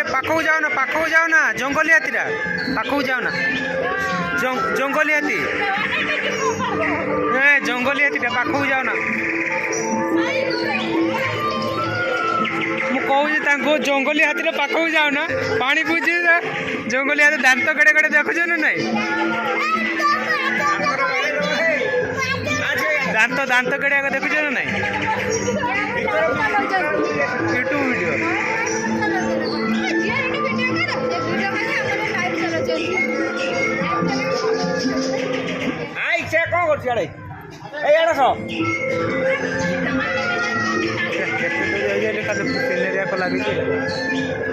पाखु जाओ ना जंगली हाथीरा पाखु जाओ ना जंगली हाथी जंगली हाथीटा पाखु जाओ ना कहूँ जंगली हाथी पाखु जाओ ना पानी पूछे जंगली हाथी दांत कड़े कड़े देखुच ना नहीं दांत दांत कड़े देखुच ना नहीं यूट्यूब वीडियो कौन कर लगी